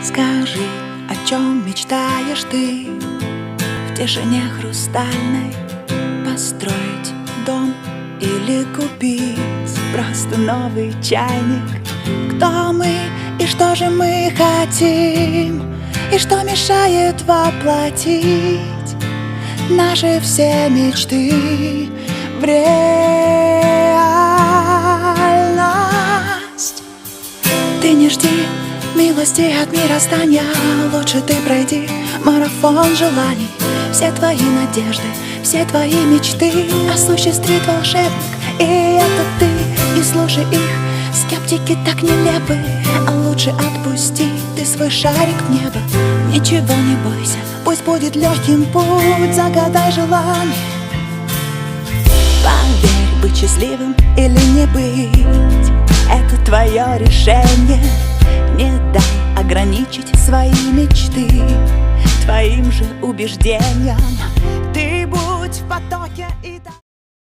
Скажи, о чем мечтаешь ты в тишине хрустальной? Построить дом или купить просто новый чайник? Кто мы и что же мы хотим? И что мешает воплотить наши все мечты в реальность? Ты не жди милости от мироздания, лучше ты пройди марафон желаний. Все твои надежды, все твои мечты осуществит волшебник, и это ты. Не слушай их, скептики так нелепы, а лучше отпусти ты свой шарик в небо. Ничего не бойся, пусть будет легким путь, загадай желание. Поверь, быть счастливым или не быть — это твое решение. Не дай ограничить свои мечты твоим же убеждениям.